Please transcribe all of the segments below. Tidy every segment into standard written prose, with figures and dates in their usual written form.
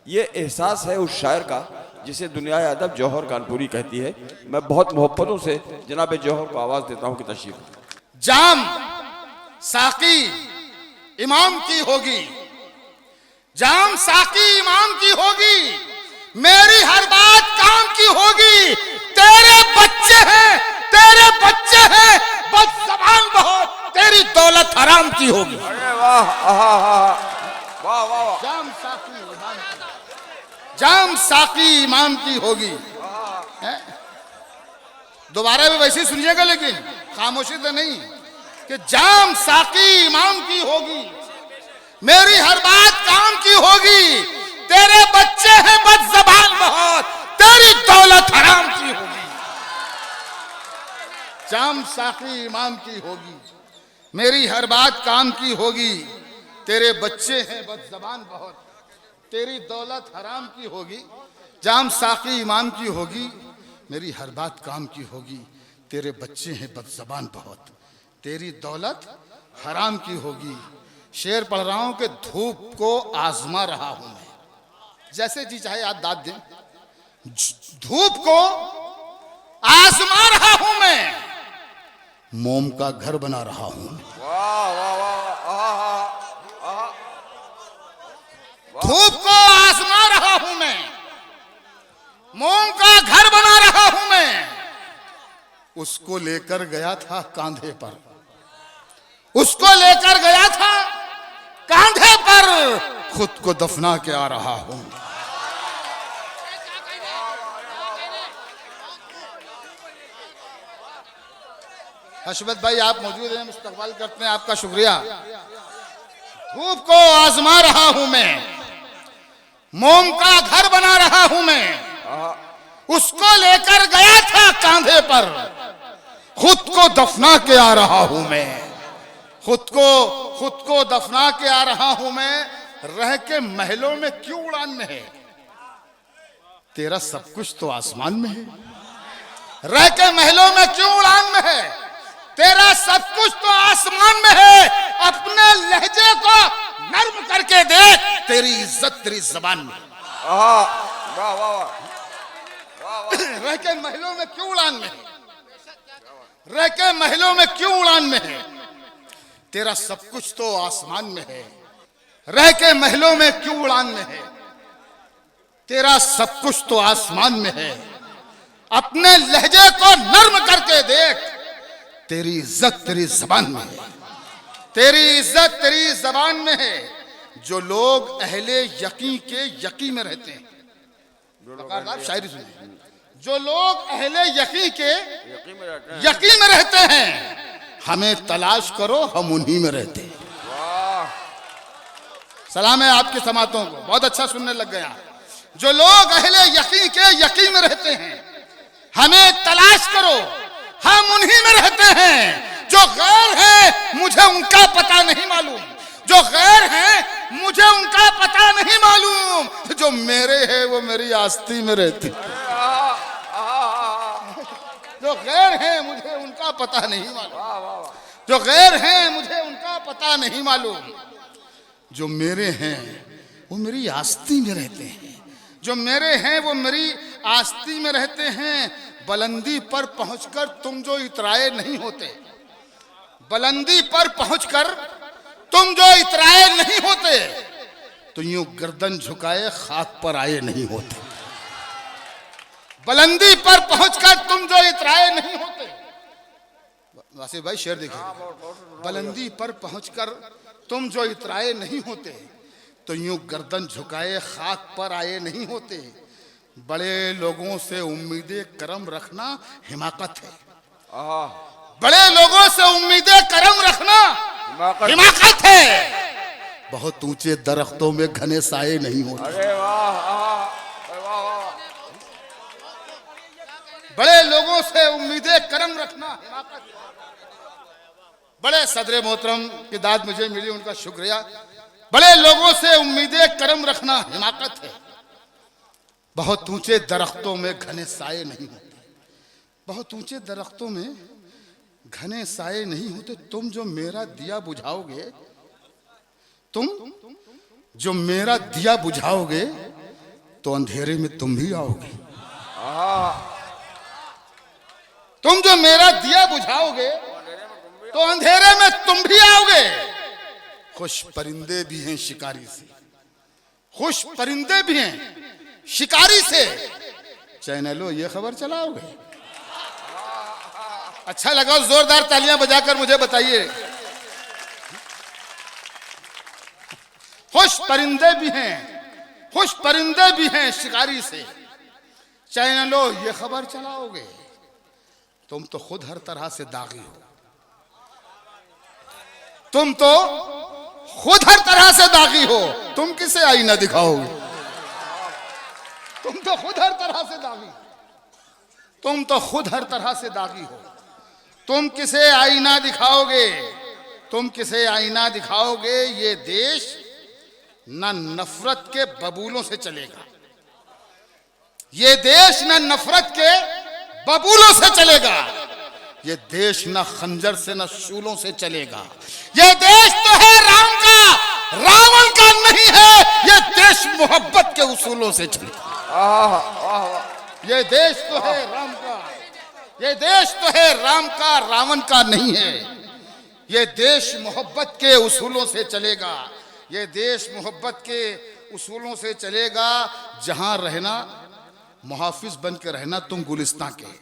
ये एहसास है उस शायर का जिसे दुनिया अदब जौहर कानपुरी कहती है। मैं बहुत मोहब्बतों से जनाब जौहर को आवाज देता हूं कि तशरीफ। जाम साकी इमाम की होगी, जाम साकी इमाम की होगी, मेरी हर बात काम की होगी। तेरे बच्चे हैं बस ज़बान बहुत, तेरी दौलत हराम की होगी। अरे वाह, वाह वाह वाह। जाम साकी इमाम की होगी। दोबारा भी वैसे ही सुनिएगा, लेकिन खामोशी तो नहीं, कि जाम साकी इमाम की होगी, मेरी हर बात काम की होगी। तेरे बच्चे हैं बद ज़बान बहुत, तेरी दौलत हराम की होगी। जाम साकी इमाम की होगी, मेरी हर बात काम की होगी। तेरे बच्चे हैं बद ज़बान बहुत, तेरी दौलत हराम की होगी। जाम साकी इमाम की होगी, मेरी हर बात काम की होगी। तेरे बच्चे हैं बद ज़बान बहुत, तेरी दौलत हराम की होगी। शेर पढ़ रहा हूं कि धूप को आजमा रहा हूं मैं, जैसे जी चाहे आप दाद दें। धूप को आजमा रहा हूं मैं, मोम का घर बना रहा हूं। वाह वाह वाह। धूप को आजमा रहा हूं मैं, मोम का घर बना रहा हूं मैं। उसको लेकर गया था कांधे पर, उसको लेकर गया था कांधे पर, खुद को दफना के आ रहा हूं। हशमत भाई आप मौजूद हैं, इस्तकबाल करते हैं आपका, शुक्रिया। धूप को आजमा रहा हूं मैं, मोम का घर बना रहा हूं मैं। उसको लेकर गया था कांधे पर, खुद को दफना के आ रहा हूं मैं। खुद को दफना के आ रहा हूं मैं। रह के महलों में क्यों उड़ान में है, तेरा सब कुछ तो आसमान में है। रह के महलों में क्यों उड़ान में है, तेरा सब कुछ तो आसमान में है। अपने लहजे को नर्म करके देख, तेरी इज्जत तेरी जबान में। वाह वाह। रह के महलों में क्यों उड़ान में है, रह के महलों में क्यों उड़ान में है, तेरा सब कुछ तो आसमान में है। रह के महलों में क्यों उड़ान में है, तेरा सब कुछ तो आसमान में है। अपने लहजे को नर्म करके देख, तेरी इज्जत तेरी जबान में है। तेरी इज्जत तेरी जबान में है। जो लोग अहले यकीन के यकीन में रहते हैं, शायरी सुनिए। जो लोग अहले यकीन के यकीन में रहते हैं, हमें तलाश करो हम उन्हीं में रहते हैं। सलाम है आपकी समातों को, बहुत अच्छा सुनने लग गया। जो लोग अहले यकीन के यकीन में रहते हैं, हमें तलाश करो हम उन्हीं में रहते हैं। जो गैर है मुझे उनका पता नहीं मालूम, जो गैर है मुझे उनका पता नहीं मालूम। जो मेरे है वो मेरी आस्ती में रहते। जो गैर है मुझे उनका पता नहीं मालूम, जो गैर है मुझे उनका पता नहीं मालूम। जो मेरे हैं वो मेरी आस्ती में रहते हैं, जो मेरे हैं वो मेरी आस्ती में रहते हैं। बुलंदी पर पहुंचकर तुम जो इतराए नहीं होते, बुलंदी पर पहुंचकर तुम जो इतराए नहीं होते, तो यूं गर्दन झुकाए खाक पर आए नहीं होते। बुलंदी पर पहुंचकर तुम जो इतराए नहीं होते। वासिफ भाई शेर देखिए। बुलंदी पर पहुंचकर तुम जो इतराए नहीं होते, तो यूं गर्दन झुकाए खाक पर आए नहीं होते। बड़े लोगों से उम्मीदें करम रखना हिमाकत है। बड़े लोगों से उम्मीदें करम रखना हिमाकत है। बहुत ऊंचे दरख्तों में घने साए नहीं होते। अरे वाह। बड़े लोगों से उम्मीदें करम रखना हिमाकत है। बड़े सदर मोहतरम की दाद मुझे मिली, उनका शुक्रिया। बड़े लोगों से उम्मीदें करम रखना हिमाकत है। बहुत ऊंचे दरख्तों में घने साए नहीं होते, बहुत ऊंचे दरख्तों में घने साए नहीं होते। तुम जो मेरा दिया बुझाओगे, तुम जो मेरा दिया बुझाओगे, तो अंधेरे में तुम भी आओगे। तुम जो मेरा दिया बुझाओगे तो अंधेरे में तुम भी आओगे। खुश परिंदे भी हैं शिकारी से, खुश परिंदे भी हैं शिकारी से, चैनलों ये खबर चलाओगे। अच्छा लगा, जोरदार तालियां बजाकर मुझे बताइए। खुश परिंदे भी हैं, खुश परिंदे भी हैं शिकारी से, चैनलों ये खबर चलाओगे। तुम तो खुद हर तरह से दागी हो, तुम तो खुद हर तरह से दागी हो, तुम किसे आईना दिखाओगे? तुम तो खुद हर तरह से दागी, तुम तो खुद हर तरह से दागी हो, तुम किसे आईना दिखाओगे? तुम किसे आईना दिखाओगे? ये देश न नफरत के बबूलों से चलेगा, ये देश न नफरत के बबूलों से चलेगा, ये देश न खंजर से न शूलों से चलेगा। ये देश तो है राम का, रावण का नहीं है। ये देश मोहब्बत के उसूलों से चलेगा। ये देश तो है राम का, ये देश तो है राम का, रावण का नहीं है। ये देश मोहब्बत के उसूलों से चलेगा, ये देश मोहब्बत के उसूलों से चलेगा। जहां रहना मुहाफिज बन के रहना तुम गुलिस्तां के।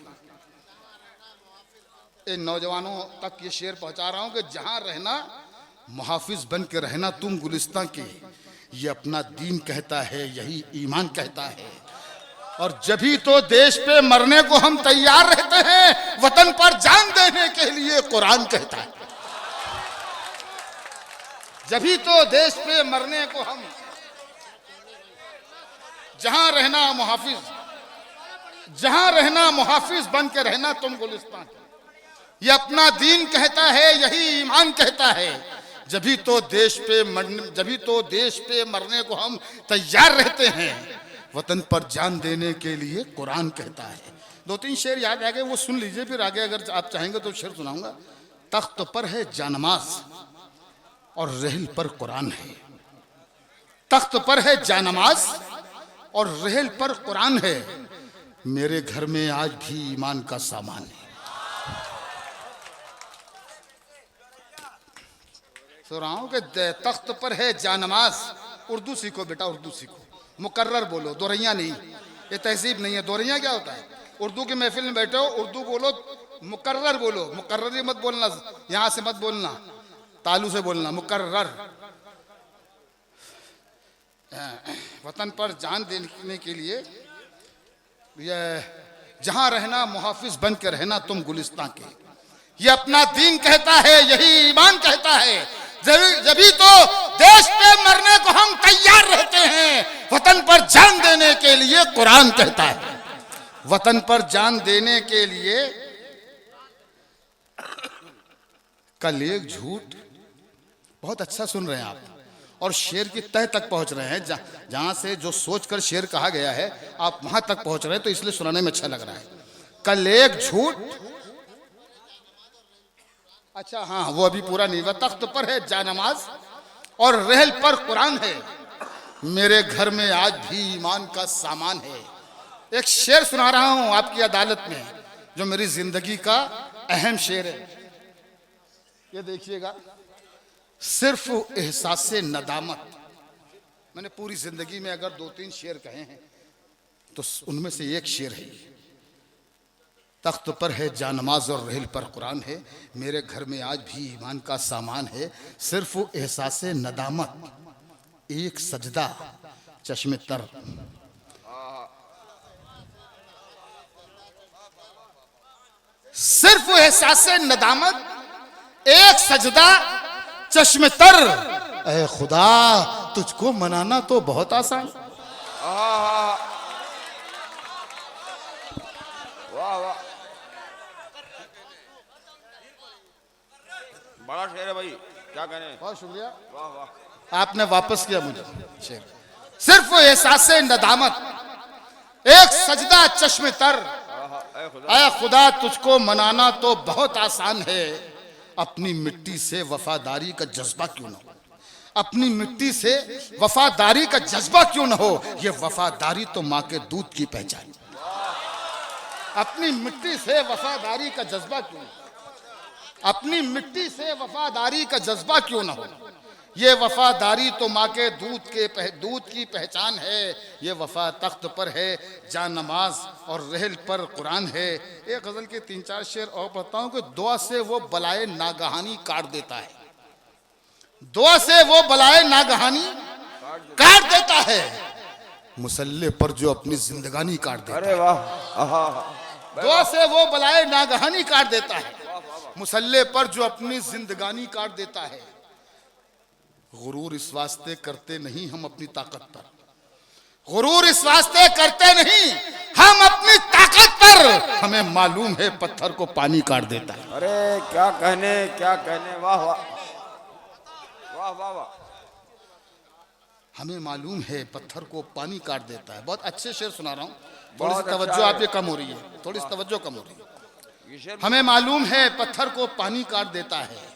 इन नौजवानों तक ये शेर पहुंचा रहा हूं कि जहां रहना मुहाफिज बन के रहना तुम गुलिस्तां के। ये अपना दीन कहता है, यही ईमान कहता है। और जभी तो देश पे मरने को हम तैयार रहते हैं, वतन पर जान देने के लिए कुरान कहता है। जभी तो देश पे मरने को हम, जहां रहना मुहाफिज, जहां रहना मुहाफिज बन के रहना तुम गुलिस्तां के। ये अपना दीन कहता है, यही ईमान कहता है। जभी तो देश पे मरने को हम तैयार रहते हैं, वतन पर जान देने के लिए कुरान कहता है। दो तीन शेर याद आ गए, वो सुन लीजिए, फिर आगे अगर आप चाहेंगे तो शेर सुनाऊंगा। तख्त पर है जानमाज और रहल पर कुरान है। तख्त पर है जानमाज और रहल पर कुरान है। मेरे घर में आज भी ईमान का सामान है। सो रहा हूं कि तख्त पर है जानमाज। उर्दू सीखो बेटा, उर्दू सीखो, मुकर्रर बोलो, दोरैया नहीं। ये तहजीब नहीं है। दोरैया क्या होता है? उर्दू की महफिल में बैठे हो, उर्दू बोलो, मुकर्रर बोलो। मुकर्रर मत बोलना, यहां से मत बोलना, तालू से बोलना, मुकर्रर। वतन पर जान देने के लिए जहां रहना मुहाफिज बन के रहना तुम गुलिस्तां के। ये अपना दीन कहता है, यही ईमान कहता है। जभी तो देश पे मरने को हम तैयार रहते हैं, वतन पर जान देने के लिए कुरान कहता है। वतन पर जान देने के लिए। कल एक झूठ, बहुत अच्छा सुन रहे हैं आप, और शेर की तह तक पहुंच रहे हैं। जहां से जो सोचकर शेर कहा गया है, आप वहां तक पहुंच रहे हैं, तो इसलिए सुनाने में अच्छा लग रहा है। कल एक झूठ, अच्छा हाँ, वो अभी पूरा नहीं हुआ। तख्त पर है जानमाज और रहल पर कुरान है। मेरे घर में आज भी ईमान का सामान है। एक शेर सुना रहा हूं आपकी अदालत में, जो मेरी जिंदगी का अहम शेर है। ये देखिएगा, सिर्फ एहसास नदामत। मैंने पूरी जिंदगी में अगर 2-3 शेर कहे हैं तो उनमें से एक शेर है। तख्त पर है जानमाज और रहल पर कुरान है। मेरे घर में आज भी ईमान का सामान है। सिर्फ एहसास नदामत, एक सजदा चश्मे तर। सिर्फ एहसास नदामत, एक सजदा चश्मे तर। ऐ खुदा, तुझको मनाना तो बहुत आसान। वाह वाह, बड़ा शेर है भाई, क्या कहने। बहुत शुक्रिया, वाह वाह, आपने वापस किया मुझे शेर। सिर्फ एहसास नदामत, एक सजदा चश्मे तर। ऐ खुदा, तुझको मनाना तो बहुत आसान है। अपनी मिट्टी से वफादारी का जज्बा क्यों ना हो। अपनी मिट्टी से वफादारी का जज्बा क्यों न हो, ये वफादारी तो माँ के दूध की पहचान। अपनी मिट्टी से वफादारी का जज्बा क्यों, अपनी मिट्टी से वफादारी का जज्बा क्यों न हो, ये वफादारी तो माँ के दूध की पहचान है। ये वफा तख्त पर है, जान नमाज और रहल पर कुरान है। एक गजल के 3-4 शेर और पढ़ता हूँ कि दुआ से वो बलाए नागहानी काट देता है, दुआ से वो बलाए नागहानी काट देता है, मुसल्ले पर जो अपनी जिंदगानी काट देता है। अरे वाह, दुआ से वो बलाए नागहानी काट देता है, मुसल्ले पर जो अपनी जिंदगानी काट देता है। गुरूर इस वास्ते करते नहीं हम अपनी ताकत पर, गुरूर इस वास्ते करते नहीं हम अपनी ताकत पर, हमें मालूम है पत्थर को पानी काट देता है। अरे क्या कहने, क्या कहने, वाह वाह वाह वाह वाह। हमें मालूम है पत्थर को पानी काट देता है। बहुत अच्छे शेर सुना रहा हूँ, थोड़ी बहुत सी अच्छा तवज्जो है। आपकी कम हो रही है, थोड़ी सी तवज्जो कम हो रही है। ये शेर हमें मालूम है पत्थर को पानी काट देता है।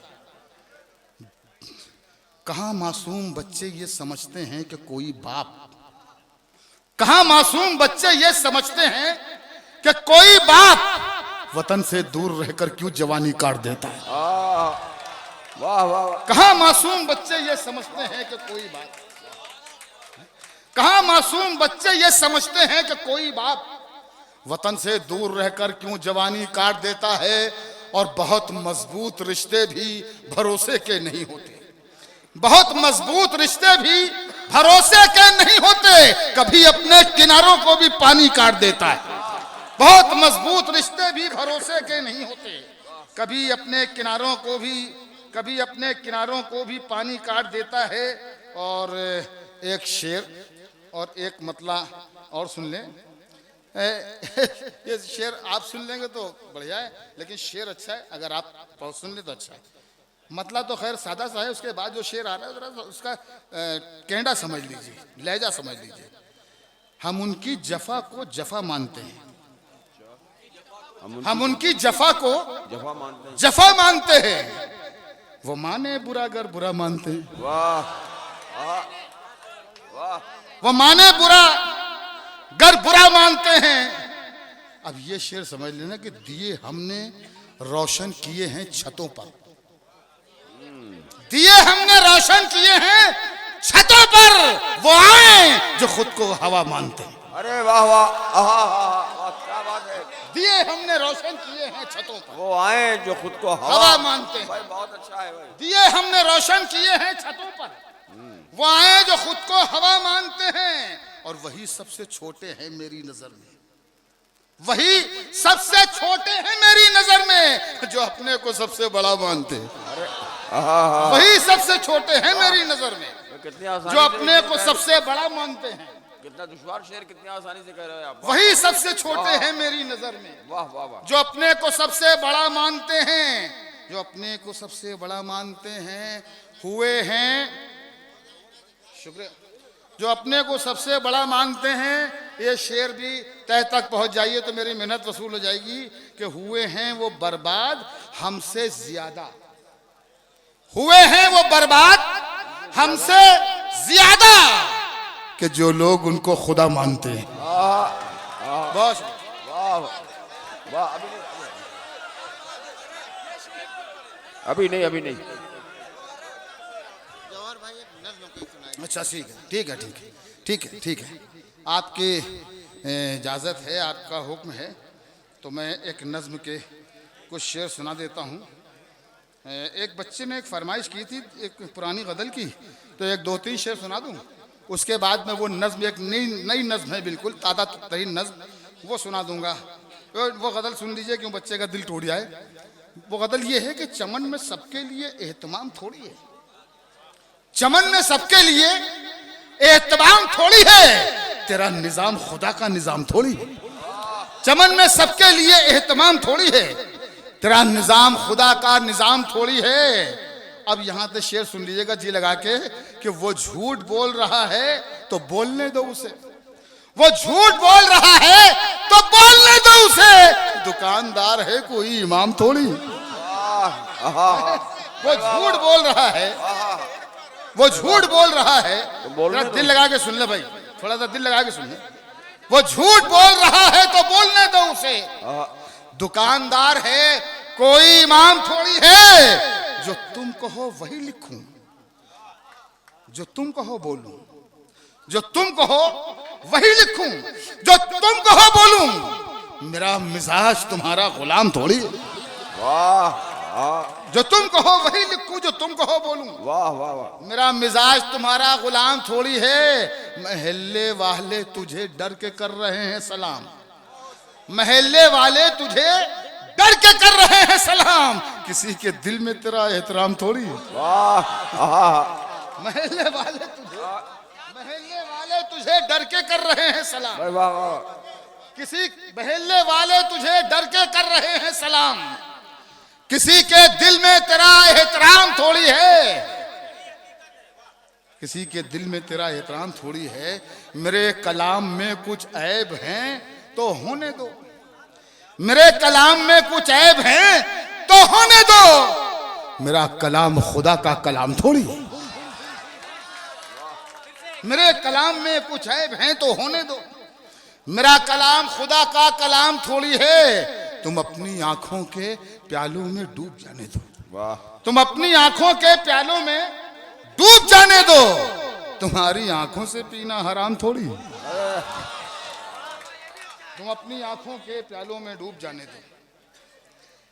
कहां मासूम बच्चे ये समझते हैं कि कोई बाप, कहां मासूम बच्चे ये समझते हैं कि कोई बाप वतन से दूर रहकर क्यों जवानी काट देता है। वाह वाह वाह। कहां मासूम बच्चे ये समझते हैं कि कोई बाप, कहां मासूम बच्चे ये समझते हैं कि कोई बाप वतन से दूर रहकर क्यों जवानी काट देता है। और बहुत मजबूत रिश्ते भी भरोसे के नहीं होते, बहुत मजबूत रिश्ते भी भरोसे के नहीं होते, कभी अपने किनारों को भी पानी काट देता है। बहुत मजबूत रिश्ते भी भरोसे के नहीं होते, कभी अपने किनारों को भी, कभी अपने किनारों को भी पानी काट देता है। और एक शेर और एक मतला और सुन लें। ये शेर आप सुन लेंगे तो बढ़िया है, लेकिन शेर अच्छा है, अगर आप सुन ले तो अच्छा है। मतलब तो खैर सादा सा है, उसके बाद जो शेर आ रहा है जरा उसका कहना समझ लीजिए, लहजा समझ लीजिए। हम उनकी जफा को जफा मानते हैं, हम उनकी जफा को जफा मानते हैं, वो माने बुरा गर बुरा मानते हैं। वाह वाह। वो माने बुरा गर बुरा मानते हैं। अब ये शेर समझ लेना कि दिए हमने रोशन किए हैं छतों पर, दिए हमने रोशन किए हैं छतों पर, वो आए जो खुद को हवा मानते हैं। अरे वाह वाह, वाह क्या बात है। दिए हमने रोशन किए हैं छतों पर, वो आए जो खुद को हवा मानते हैं। भाई बहुत अच्छा है भाई। दिए हमने रोशन किए हैं छतों पर, वो आए जो खुद को हवा मानते हैं। और वही सबसे छोटे हैं मेरी नजर में, वही सबसे छोटे हैं मेरी नजर में, जो अपने को सबसे बड़ा मानते हैं। वही सबसे छोटे हैं मेरी नजर में, कितनी आसानी जो अपने को सबसे बड़ा मानते हैं। कितना दुश्वार शेर, कितनी आसानी से कह रहे हैं आप। वही सबसे छोटे हैं मेरी नजर में, वाह वाह वाह। जो अपने को सबसे बड़ा मानते हैं, जो अपने को सबसे बड़ा मानते हैं। हुए हैं, शुक्रिया, जो अपने को सबसे बड़ा मानते हैं। ये शेर भी तह तक पहुंच जाइए तो मेरी मेहनत वसूल हो जाएगी कि हुए हैं वो बर्बाद हमसे ज्यादा, हुए हैं वो बर्बाद हमसे ज्यादा, कि जो लोग उनको खुदा मानते हैं। बस वाह वाह। अभी नहीं, अभी नहीं। अच्छा ठीक है, ठीक है, ठीक है, ठीक है, ठीक है। आपकी इजाज़त है, आपका हुक्म है, तो मैं एक नज़्म के कुछ शेर सुना देता हूँ। एक बच्चे ने एक फरमाइश की थी एक पुरानी गज़ल की, तो एक 2-3 शेर सुना दूँ, उसके बाद में वो नज़्म एक नई नज़्म है, बिल्कुल ताज़ा तरीन नज़्म, वो सुना दूँगा। वो गज़ल सुन लीजिए, क्यों बच्चे का दिल टूट जाए। वो गज़ल ये है कि चमन में सबके लिए एहतमाम थोड़ी है, चमन में सबके लिए एहतमाम थोड़ी है, तेरा निजाम खुदा का निजाम थोड़ी है। चमन में सबके लिए एहतमाम थोड़ी है, तेरा निजाम खुदा का निजाम थोड़ी है। अब यहां से शेर सुन लीजिएगा जी लगा के कि वो झूठ बोल रहा है तो बोलने दो उसे, वो झूठ बोल रहा है तो बोलने दो उसे, दुकानदार है कोई इमाम थोड़ी। वो झूठ बोल रहा है, वो झूठ बोल रहा है, बोलने जरा दो। दिल लगा के सुन ले भाई, थोड़ा सा दिल लगा के सुन ले। वो झूठ बोल रहा है तो बोलने दो उसे। दुकानदार है, कोई इमाम थोड़ी है। जो तुम कहो वही लिखूं, जो तुम कहो बोलूं, जो तुम कहो वही लिखूं, जो तुम कहो बोलूं। मेरा मिजाज तुम्हारा गुलाम थोड़ी है। वाह जो तुम कहो वही लिखूं, जो तुम कहो बोलूं। वाह वाह वाह। मेरा मिजाज तुम्हारा गुलाम थोड़ी है। महल्ले वाले तुझे डर के कर रहे हैं सलाम, महल्ले वाले तुझे डर के कर रहे हैं सलाम। किसी के दिल में तेरा एहतराम थोड़ी है। वाह महल्ले वाले तुझे डर के कर रहे हैं सलाम। वाह वाह। किसी महल्ले वाले तुझे डर के कर रहे हैं सलाम। किसी के दिल में तेरा एहतराम थोड़ी है, किसी के दिल में तेरा एहतराम थोड़ी है। मेरे कलाम में कुछ ऐब हैं तो होने दो, मेरे कलाम में कुछ ऐब हैं तो होने दो। मेरा कलाम खुदा का कलाम थोड़ी है। मेरे कलाम में कुछ ऐब हैं तो होने दो। मेरा कलाम खुदा का कलाम थोड़ी है। तुम अपनी आंखों के प्यालों में डूब जाने दो। वाह। तुम अपनी आंखों के प्यालों में डूब जाने दो। तुम्हारी आंखों से पीना हराम थोड़ी। तुम अपनी आंखों के प्यालों में डूब जाने दो।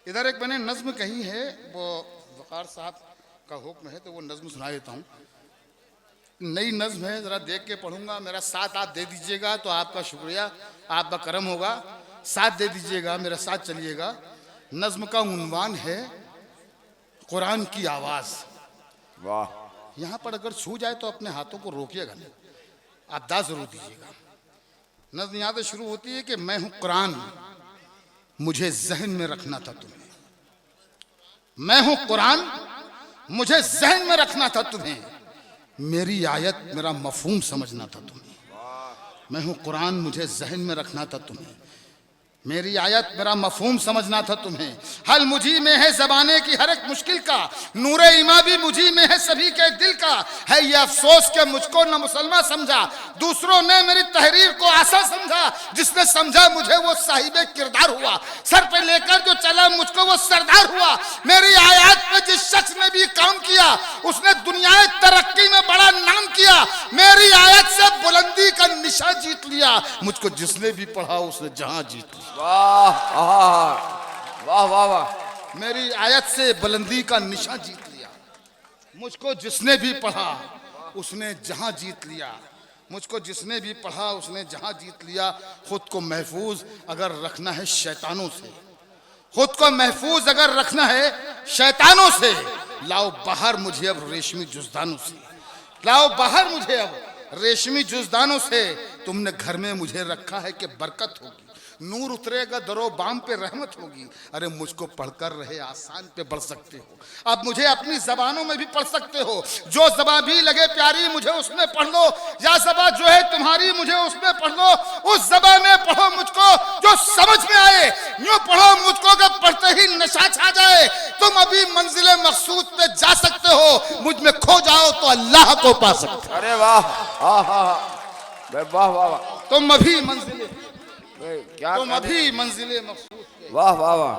इधर एक मैंने नज्म कही है, वो वकार साहब का हुक्म है तो वो नज्म सुना देता हूँ। नई नज्म है, जरा देख के पढ़ूंगा। मेरा साथ आप दे दीजिएगा तो आपका शुक्रिया, आपका करम होगा। साथ दे दीजिएगा, मेरा साथ चलिएगा। नज्म का उन्वान है कुरान की आवाज। वाह। यहाँ पर अगर छू जाए तो अपने हाथों को रोकिएगा नहीं, आप दाद जरूर दीजिएगा। नज्म यहाँ से शुरू होती है कि मैं हूं कुरान, मुझे जहन में रखना था तुम्हें। मैं हूं कुरान, मुझे जहन में रखना था तुम्हें। मेरी आयत मेरा मफहूम समझना था तुम्हें। मैं हूं कुरान, मुझे जहन में रखना था तुम्हें। मेरी आयत मेरा मफहूम समझना था तुम्हें। हल मुझी में है ज़बाने की हर एक मुश्किल का, नूरे ईमा भी मुझी में है सभी के दिल का। है ये अफसोस के मुझको न मुसलमान समझा, दूसरों ने मेरी तहरीर को आसा समझा। जिसने समझा मुझे वो साहिबे किरदार हुआ, सर पे लेकर जो चला मुझको वो सरदार हुआ। मेरी आयत पे जिस शख्स ने भी काम किया उसने दुनिया तरक्की में बड़ा नाम किया। मेरी आयत से बुलंदी का निशा जीत लिया, मुझको जिसने भी पढ़ा उसने जहां जीत लिया। वाह वाह वाह वाह। मेरी आयत से बुलंदी का निशा जीत लिया, मुझको जिसने भी पढ़ा उसने जहां जीत लिया। मुझको जिसने भी पढ़ा उसने जहां जीत लिया। खुद को महफूज अगर रखना है शैतानों से, खुद को महफूज अगर रखना है शैतानों से, लाओ बाहर मुझे अब रेशमी जुज़दानों से। लाओ बाहर मुझे अब रेशमी जुज़दानों से। तुमने घर में मुझे रखा है कि बरकत होगी, नूर उतरेगा दरो बाम पे रहमत होगी। अरे मुझको पढ़कर रहे आसान पे बढ़ सकते हो, अब मुझे अपनी जबानों में भी पढ़ सकते हो। जो जबां भी लगे प्यारी मुझे उसमें पढ़ लो, या जबां जो है तुम्हारी मुझे उसमें पढ़ लो। उस जबां में पढ़ो मुझको जो समझ में आए, यूं पढ़ो मुझको कि पढ़ते ही नशा छा जाए। तुम अभी मंजिले मकसूद पे जा सकते हो, मुझ में खो जाओ तो अल्लाह को पा सकते हो। अरे वाह वाह वाह वाह। तुम अभी मंजिले, क्या तुम अभी मंजिले मकसूद पे। वाह वाह वाह।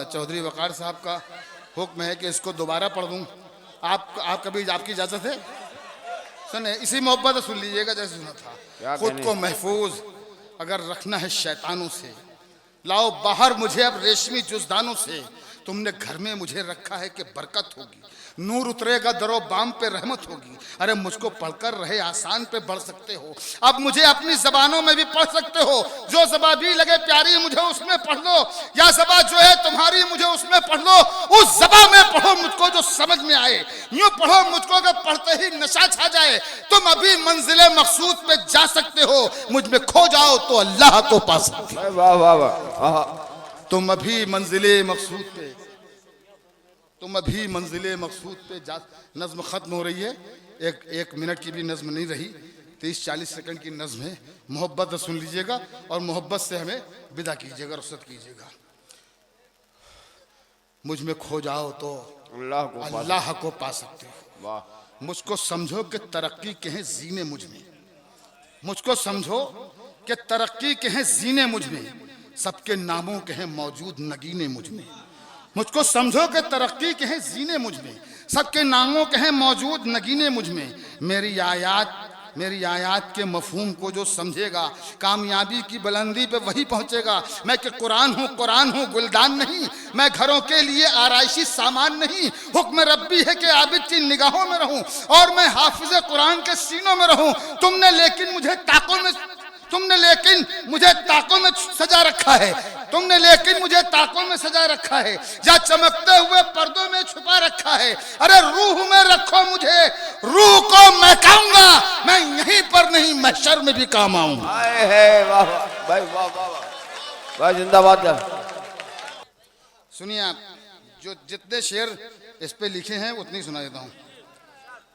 चौधरी वकार साहब का हुक्म है कि इसको दोबारा पढ़ दूं। आप कभी, आपकी इजाजत है? सुने, इसी मोहब्बत से सुन लीजिएगा जैसे सुना था। खुद को महफूज अगर रखना है शैतानों से, लाओ बाहर मुझे अब रेशमी जुज़दानों से। तुमने घर में मुझे रखा है कि बरकत होगी, नूर उतरेगा दरो बाम पे रहमत होगी। अरे मुझको पढ़कर रहे आसान पे बढ़ सकते हो, अब मुझे अपनी जबानों में भी पढ़ सकते हो। जो जबां भी लगे प्यारी मुझे उसमें पढ़ लो, या जबां जो है तुम्हारी मुझे उसमें पढ़ लो। उस जबां में पढ़ो मुझको जो समझ में आए, यूं पढ़ो मुझको कि पढ़ते ही नशा छा जाए। तुम अभी मंजिले मकसूद पे जा सकते हो, मुझ में खो जाओ तो अल्लाह को पा सकते हो। वाह वाह वाह। तुम अभी मंजिले मकसूद पे, तुम अभी मंजिले मकसूद पे जा। नज्म खत्म हो रही है, एक मिनट की भी नज्म नहीं रही, 30-40 सेकंड की नज्म है। मोहब्बत से सुन लीजिएगा और मोहब्बत से हमें विदा कीजिएगा, रुखसत कीजिएगा। मुझ में खो जाओ तो अल्लाह को पा सकते हो। वाह। मुझको समझो कि तरक्की के हैं जीने मुझ में, मुझको समझो कि तरक्की के हैं जीने मुझ में, सबके नामों के हैं मौजूद नगीने मुझ में। मुझको समझो कि तरक्की के हैं जीने मुझ में, सबके नामों के हैं मौजूद नगीने मुझ में। मेरी आयात के मफहूम को जो समझेगा कामयाबी की बुलंदी पे वही पहुंचेगा। मैं कि कुरान हूँ गुलदान नहीं, मैं घरों के लिए आराइशी सामान नहीं। हुक्म रब्बी है कि आबिद की निगाहों में रहूं और मैं हाफिज कुरान के सीनों में रहूं। तुमने लेकिन मुझे ताकों में सजा रखा है, तुमने लेकिन मुझे ताकों में सजा रखा है, या चमकते हुए पर्दों में छुपा रखा है। अरे रूह में रखो मुझे, रूह को महकाऊंगा, मैं यहीं पर नहीं महशर में भी काम आऊंगा। वाह भाई, वाह वाह वाह, जिंदाबाद। सुनिए आप, जो जितने शेर इस पे लिखे हैं उतनी सुना देता हूं।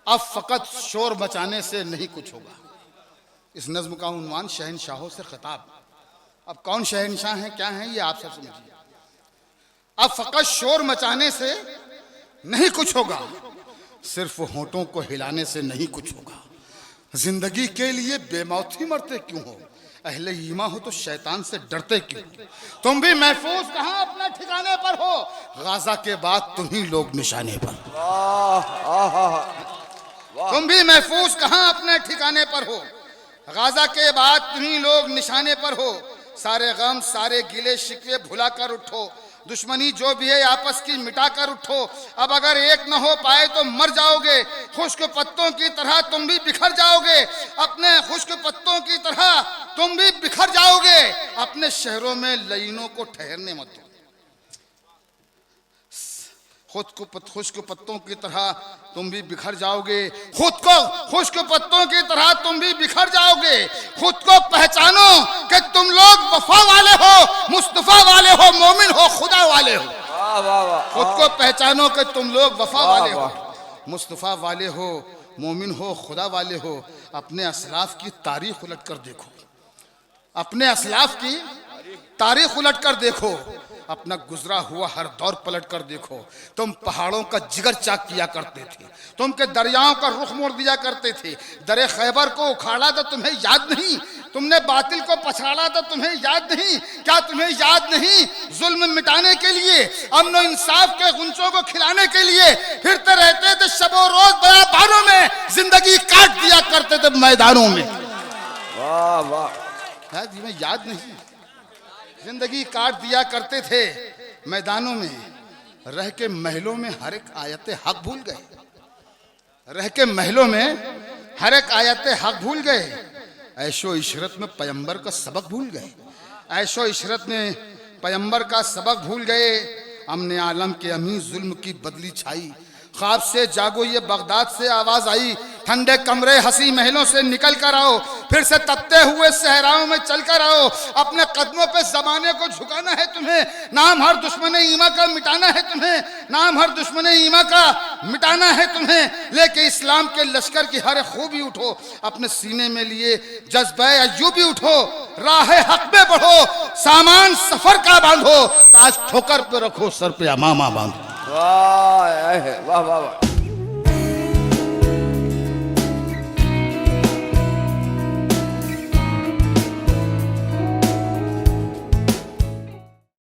अब फकत शोर मचाने से नहीं कुछ होगा। इस नज्म का उन्वान शहनशाहों से खिताब। अब कौन शहनशाह हैं, क्या हैं, ये आप सब समझिए। अब फकत शोर मचाने से नहीं कुछ होगा, सिर्फ होंठों को हिलाने से नहीं कुछ होगा। जिंदगी के लिए बेमौत ही मरते क्यों हो, अहले ईमा हो तो शैतान से डरते क्यों। तुम भी महफूज कहां अपने ठिकाने पर हो, गाजा के बाद तुम ही लोग निशाने पर। तुम भी महफूज कहां अपने ठिकाने पर हो, गाजा के बाद तुम्ही लोग निशाने पर हो। सारे गम सारे गिले शिकवे भुला कर उठो, दुश्मनी जो भी है आपस की मिटा कर उठो। अब अगर एक न हो पाए तो मर जाओगे, खुश्क पत्तों की तरह तुम भी बिखर जाओगे। अपने खुश्क पत्तों की तरह तुम भी बिखर जाओगे। अपने शहरों में लईनों को ठहरने मत दो, खुश्क पत्तों की तरह तुम भी बिखर जाओगे। खुद को खुश्क पत्तों की तरह तुम भी बिखर जाओगे। खुद को पहचानो कि तुम लोग वफा वाले हो, मुस्तफा वाले हो, मोमिन हो, खुदा वाले हो। खुद को पहचानो कि तुम लोग वफा वाले हो, मुस्तफा वाले हो, मोमिन हो, खुदा वाले हो। अपने असलाफ की तारीख उलट कर देखो, अपने असलाफ की तारीख उलट कर देखो, अपना गुजरा हुआ हर दौर पलट कर देखो। तुम पहाड़ों का जिगर चाक किया करते थे, तुम के दरियाओं का रुख मोड़ दिया करते थे। दरे खैबर को उखाड़ा तो तुम्हें याद नहीं, तुमने बातिल को पछाड़ा तो तुम्हें याद नहीं। क्या तुम्हें याद नहीं, जुल्म मिटाने के लिए, अमन और इंसाफ के गुंचों को खिलाने के लिए फिरते रहते थे शबो रोज बयाबानों में, जिंदगी काट दिया करते थे मैदानों में। वाह वाह, तुम्हें याद नहीं, जिंदगी काट दिया करते थे मैदानों में। रह के महलों में हर एक आयत हक भूल गए, रह के महलों में हर एक आयत हक भूल गए। ऐशो इशरत में पैगंबर का सबक भूल गए, ऐशो इशरत में पैगंबर का सबक भूल गए। अमने आलम के अमीन जुल्म की बदली छाई, ख्वाब से जागो ये बगदाद से आवाज आई। ठंडे कमरे हंसी महलों से निकल कर आओ, फिर से तपते हुए सहराओं में चल कर आओ। अपने कदमों पे जमाने को झुकाना है तुम्हें, नाम हर दुश्मन ईमा का मिटाना है तुम्हें, नाम हर दुश्मन ईमा का मिटाना है तुम्हें। लेके इस्लाम के लश्कर की हर खूबी उठो, अपने सीने में लिए जज्बे अय्यूबी उठो। राह हक में बढ़ो, सामान सफर का बांधो, ताज ठोकर पे रखो, सर पे अमामा बांधो। वाह वाह वाह।